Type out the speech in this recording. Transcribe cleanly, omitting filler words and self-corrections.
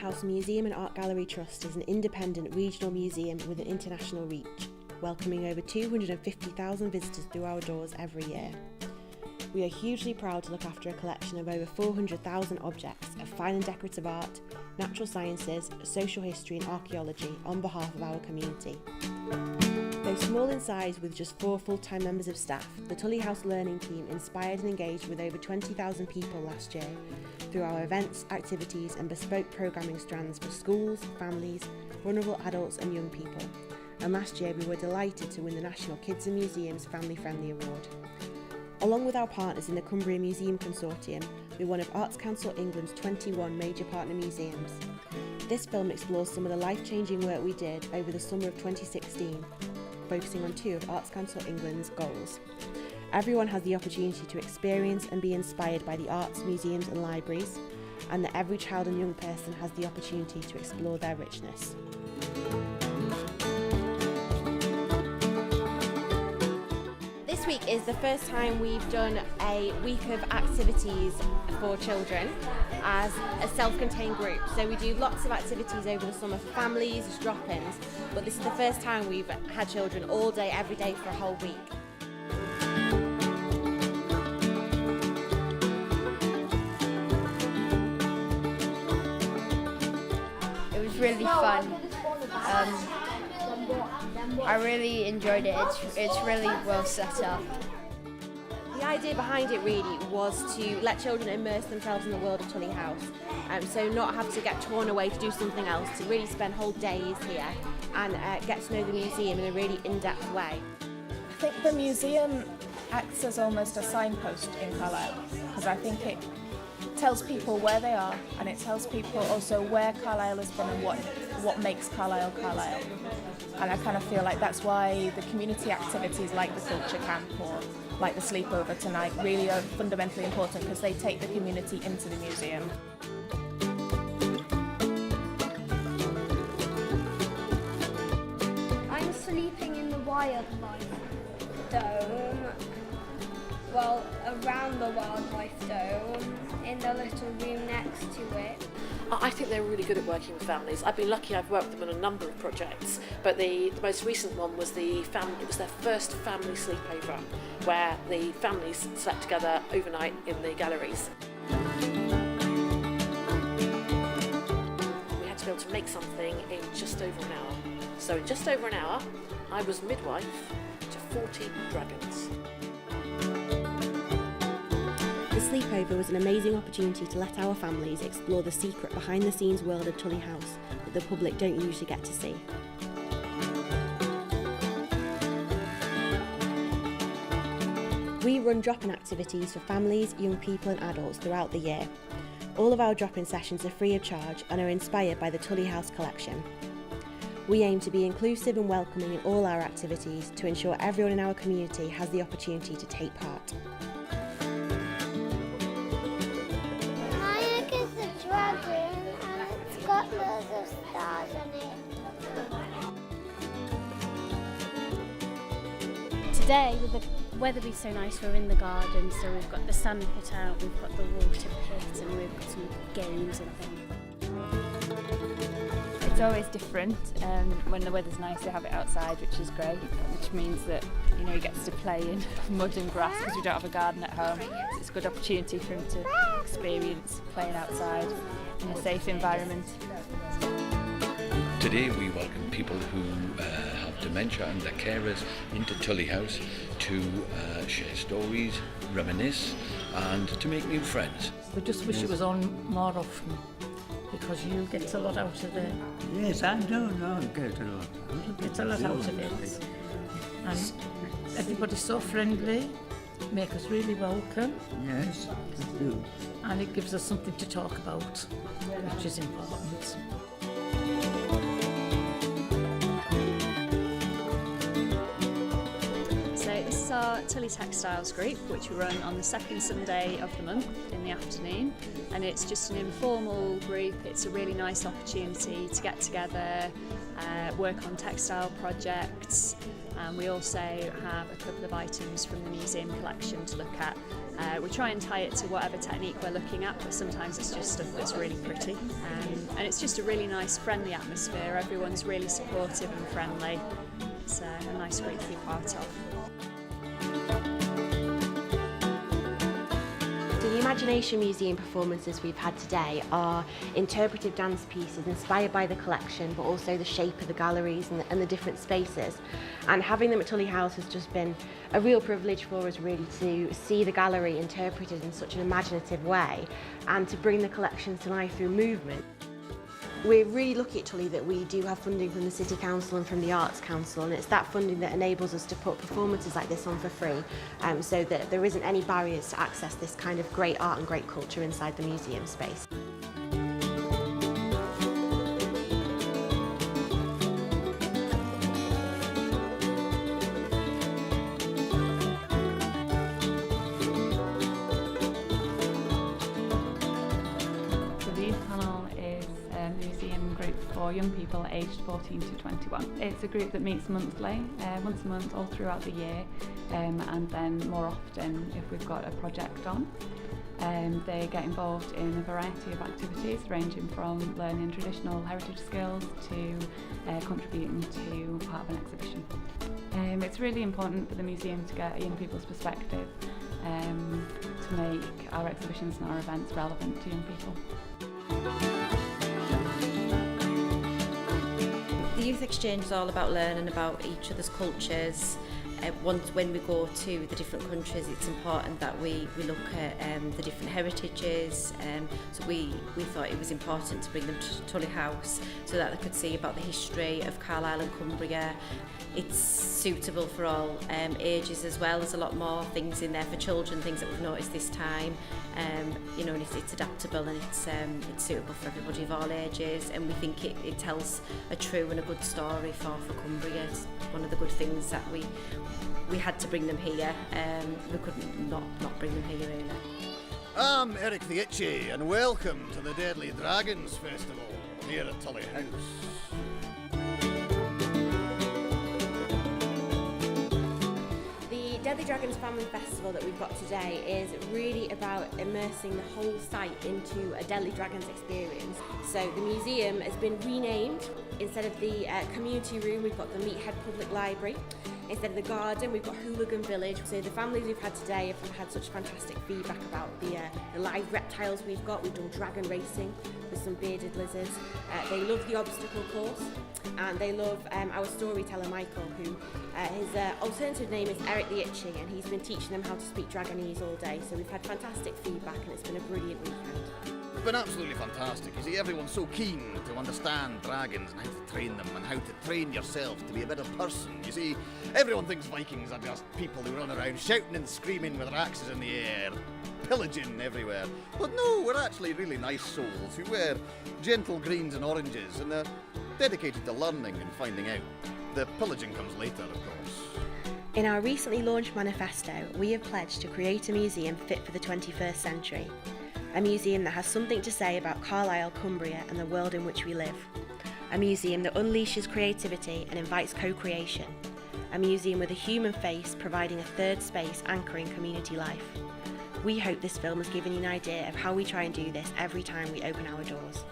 House Museum and Art Gallery Trust is an independent regional museum with an international reach, welcoming over 250,000 visitors through our doors every year. We are hugely proud to look after a collection of over 400,000 objects of fine and decorative art, natural sciences, social history and archaeology on behalf of our community. Though small in size with just 4 full-time members of staff, the Tullie House Learning Team inspired and engaged with over 20,000 people last year through our events, activities and bespoke programming strands for schools, families, vulnerable adults and young people. And last year we were delighted to win the National Kids and Museums Family Friendly Award. Along with our partners in the Cumbria Museum Consortium, we're one of Arts Council England's 21 major partner museums. This film explores some of the life-changing work we did over the summer of 2016, focusing on 2 of Arts Council England's goals. Everyone has the opportunity to experience and be inspired by the arts, museums and libraries, and that every child and young person has the opportunity to explore their richness. This week is the first time we've done a week of activities for children as a self-contained group. So we do lots of activities over the summer for families, as drop-ins, but this is the first time we've had children all day, every day for a whole week. It was really fun. I really enjoyed it. It's really well set up. The idea behind it really was to let children immerse themselves in the world of Tullie House, so not have to get torn away to do something else, to really spend whole days here and get to know the museum in a really in-depth way. I think the museum acts as almost a signpost in Carlisle, because I think it tells people where they are and it tells people also where Carlisle has been and what makes Carlisle Carlisle. And I kind of feel like that's why the community activities like the culture camp or like the sleepover tonight really are fundamentally important, because they take the community into the museum. I'm sleeping in the wildlife dome. Well, around the wildlife dome, in the little room next to it. I think they're really good at working with families. I've been lucky, I've worked with them on a number of projects, but the most recent one was it was their first family sleepover, where the families slept together overnight in the galleries. We had to be able to make something in just over an hour. So in just over an hour, I was midwife to 40 dragons. The sleepover was an amazing opportunity to let our families explore the secret behind-the-scenes world of Tullie House that the public don't usually get to see. We run drop-in activities for families, young people and adults throughout the year. All of our drop-in sessions are free of charge and are inspired by the Tullie House collection. We aim to be inclusive and welcoming in all our activities to ensure everyone in our community has the opportunity to take part. Got loads of stars on it. Today, with the weather being so nice, we're in the garden, so we've got the sun put out, we've got the water pit, and we've got some games and things. It's always different. When the weather's nice, they have it outside, which is great, which means that he gets to play in mud and grass because we don't have a garden at home. So it's a good opportunity for him to experience playing outside in a safe environment. Today we welcome people who have dementia and their carers into Tullie House to share stories, reminisce and to make new friends. We just wish it was on more often, because you get a lot out of it. Yes, I do get a lot out of it. Get a lot out of it. And everybody's so friendly, make us really welcome. Yes, I do. And it gives us something to talk about, which is important. So this is our Tullie Textiles group, which we run on the second Sunday of the month in the afternoon, and it's just an informal group. It's a really nice opportunity to get together, work on textile projects, and we also have a couple of items from the museum collection to look at We try and tie it to whatever technique we're looking at, but sometimes it's just stuff that's really pretty. And it's just a really nice, friendly atmosphere. Everyone's really supportive and friendly. It's a nice group to be part of. So the Imagination Museum performances we've had today are interpretive dance pieces inspired by the collection, but also the shape of the galleries and the different spaces. And having them at Tullie House has just been a real privilege for us, really, to see the gallery interpreted in such an imaginative way and to bring the collections to life through movement. We're really lucky at Tullie that we do have funding from the City Council and from the Arts Council, and it's that funding that enables us to put performances like this on for free, so that there isn't any barriers to access this kind of great art and great culture inside the museum space. For young people aged 14 to 21. It's a group that meets monthly, once a month all throughout the year, and then more often if we've got a project on. They get involved in a variety of activities ranging from learning traditional heritage skills to contributing to part of an exhibition. It's really important for the museum to get young people's perspective to make our exhibitions and our events relevant to young people. The youth exchange is all about learning about each other's cultures. When we go to the different countries, it's important that we look at the different heritages. So we thought it was important to bring them to Tullie House so that they could see about the history of Carlisle and Cumbria. It's suitable for all ages as well. There's a lot more things in there for children, things that we've noticed this time. You know, and it's adaptable and it's suitable for everybody of all ages. And we think it tells a true and a good story for Cumbria. It's one of the good things that we had to bring them here. We couldn't not bring them here really. I'm Eric the Itchy and welcome to the Deadly Dragons Festival here at Tullie House. The Deadly Dragons Family Festival that we've got today is really about immersing the whole site into a Deadly Dragons experience. So the museum has been renamed. Instead of the community room, we've got the Meathead Public Library. Instead of the garden, we've got Hooligan Village. So the families we've had today have had such fantastic feedback about the live reptiles we've got. We've done dragon racing with some bearded lizards. They love the obstacle course, and they love our storyteller Michael, who his alternative name is Eric the Itchy, and he's been teaching them how to speak Dragonese all day. So we've had fantastic feedback, and it's been a brilliant weekend. It's been absolutely fantastic. You see, everyone's so keen to understand dragons and how to train them and how to train yourself to be a better person. You see, everyone thinks Vikings are just people who run around shouting and screaming with their axes in the air, pillaging everywhere. But no, we're actually really nice souls who wear gentle greens and oranges, and they're dedicated to learning and finding out. The pillaging comes later, of course. In our recently launched manifesto, we have pledged to create a museum fit for the 21st century. A museum that has something to say about Carlisle, Cumbria and the world in which we live. A museum that unleashes creativity and invites co-creation. A museum with a human face providing a third space anchoring community life. We hope this film has given you an idea of how we try and do this every time we open our doors.